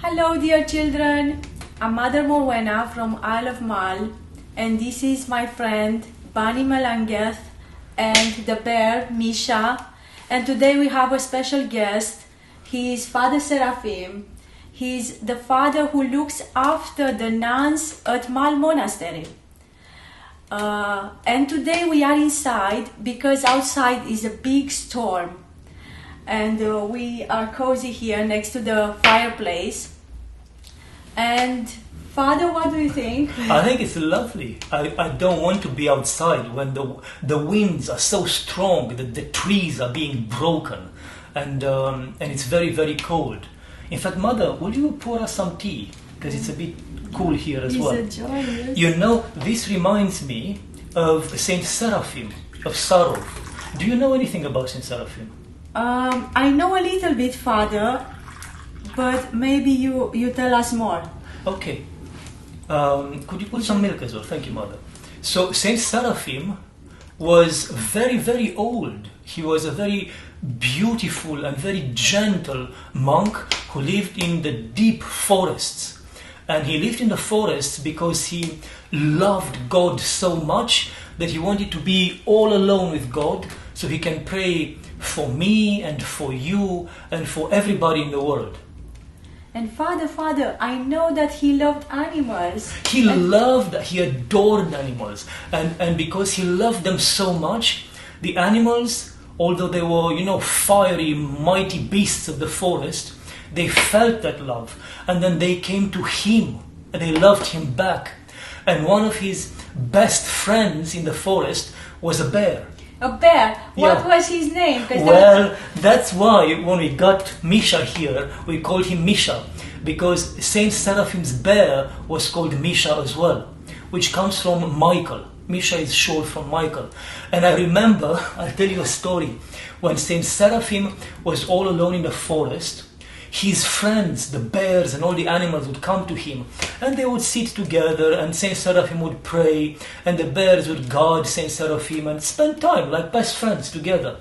Hello dear children, I'm Mother Morwenna from Isle of Mull, and this is my friend Bunny Malangeth and the bear Misha, and today we have a special guest. He is Father Seraphim. He's the father who looks after the nuns at Mull Monastery. And today we are inside because outside is a big storm. And we are cozy here next to the fireplace. And Father, what do you think? I think it's lovely. I don't want to be outside when the winds are so strong that the trees are being broken, and it's very, very cold. In fact, Mother, will you pour us some tea? Because it's a bit cool here as well. It's a joy, yes. You know, this reminds me of St Seraphim of Sarov. Do you know anything about St Seraphim? I know a little bit, Father, but maybe you tell us more. Okay. Could you put some milk as well? Thank you, Mother. So St Seraphim was very, very old. He was a very beautiful and very gentle monk who lived in the deep forests. And he lived in the forests because he loved God so much that he wanted to be all alone with God so he can pray for me and for you and for everybody in the world. And Father, I know that he loved animals. He adored animals. And because he loved them so much, the animals, although they were, fiery, mighty beasts of the forest, they felt that love. And then they came to him and they loved him back. And one of his best friends in the forest was a bear. A bear? What was his name? Well, that's why when we got Misha here, we called him Misha, because Saint Seraphim's bear was called Misha as well, which comes from Michael. Misha is short from Michael. And I remember, I'll tell you a story, when Saint Seraphim was all alone in the forest, his friends, the bears and all the animals would come to him and they would sit together and Saint Seraphim would pray and the bears would guard Saint Seraphim and spend time like best friends together.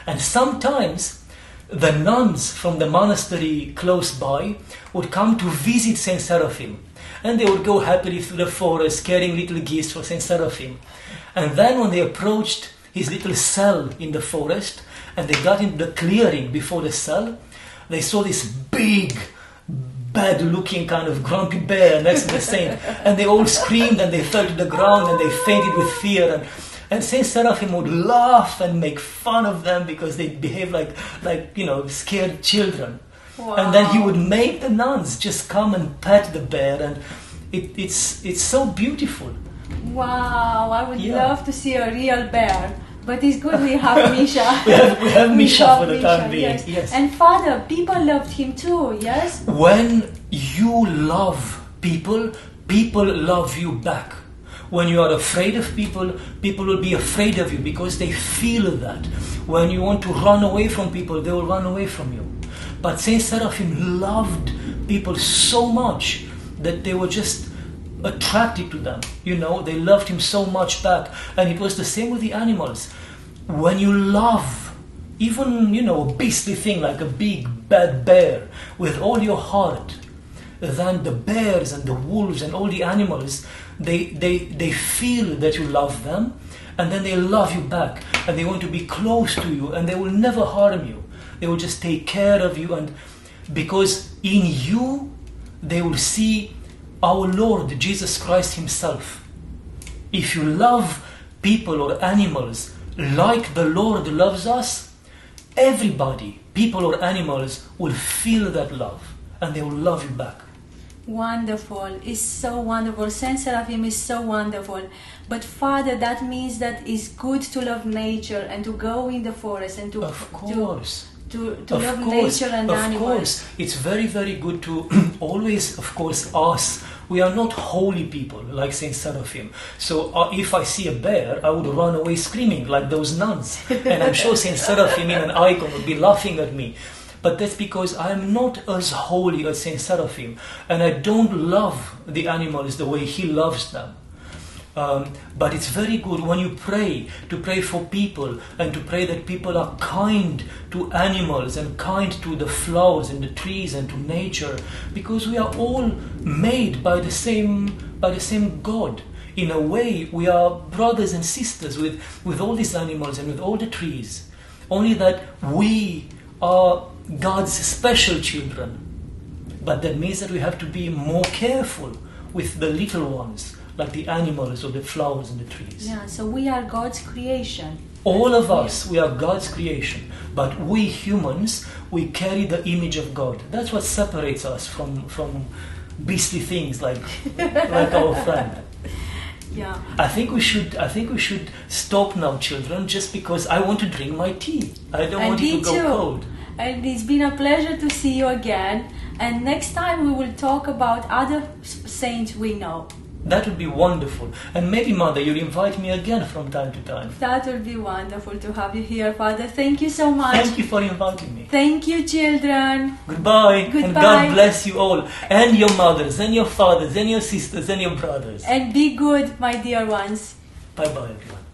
And sometimes the nuns from the monastery close by would come to visit Saint Seraphim and they would go happily through the forest carrying little gifts for Saint Seraphim. And then when they approached his little cell in the forest and they got into the clearing before the cell, they saw this big, bad-looking kind of grumpy bear next to the saint. And they all screamed and they fell to the ground and they fainted with fear. And Saint Seraphim would laugh and make fun of them because they behaved like scared children. Wow. And then he would make the nuns just come and pet the bear. And it's so beautiful. Wow, I would love to see a real bear. But it's good we have Misha. we have Misha for the time being. Yes. And Father, people loved him too, yes? When you love people, people love you back. When you are afraid of people, people will be afraid of you because they feel that. When you want to run away from people, they will run away from you. But Saint Seraphim loved people so much that they were just attracted to them. They loved him so much back. And it was the same with the animals. When you love even a beastly thing like a big bad bear with all your heart, then the bears and the wolves and all the animals, they feel that you love them and then they love you back and they want to be close to you and they will never harm you. They will just take care of you, and because in you they will see our Lord Jesus Christ himself. If you love people or animals like the Lord loves us, everybody, people or animals, will feel that love and they will love you back. Wonderful. It's so wonderful. Saint Seraphim is so wonderful. But Father, that means that it's good to love nature and to go in the forest and to Of course. To love nature and animals. Of course, it's very, very good to always, of course, us. We are not holy people like Saint Seraphim. So if I see a bear, I would run away screaming like those nuns. And I'm sure Saint Seraphim in an icon would be laughing at me. But that's because I am not as holy as Saint Seraphim. And I don't love the animals the way he loves them. But it's very good when you pray, to pray for people and to pray that people are kind to animals and kind to the flowers and the trees and to nature, because we are all made by the same God. In a way, we are brothers and sisters with all these animals and with all the trees. Only that we are God's special children. But that means that we have to be more careful with the little ones, like the animals or the flowers and the trees. Yeah, so we are God's creation. All of us, we are God's creation. But we humans, we carry the image of God. That's what separates us from beastly things like our friend. Yeah. I think we should stop now, children, just because I want to drink my tea. I don't want it to go cold. And it's been a pleasure to see you again. And next time we will talk about other saints we know. That would be wonderful. And maybe, Mother, you'll invite me again from time to time. That would be wonderful to have you here, Father. Thank you so much. Thank you for inviting me. Thank you, children. Goodbye. Goodbye. And God bless you all. And your mothers, and your fathers, and your sisters, and your brothers. And be good, my dear ones. Bye-bye, everyone.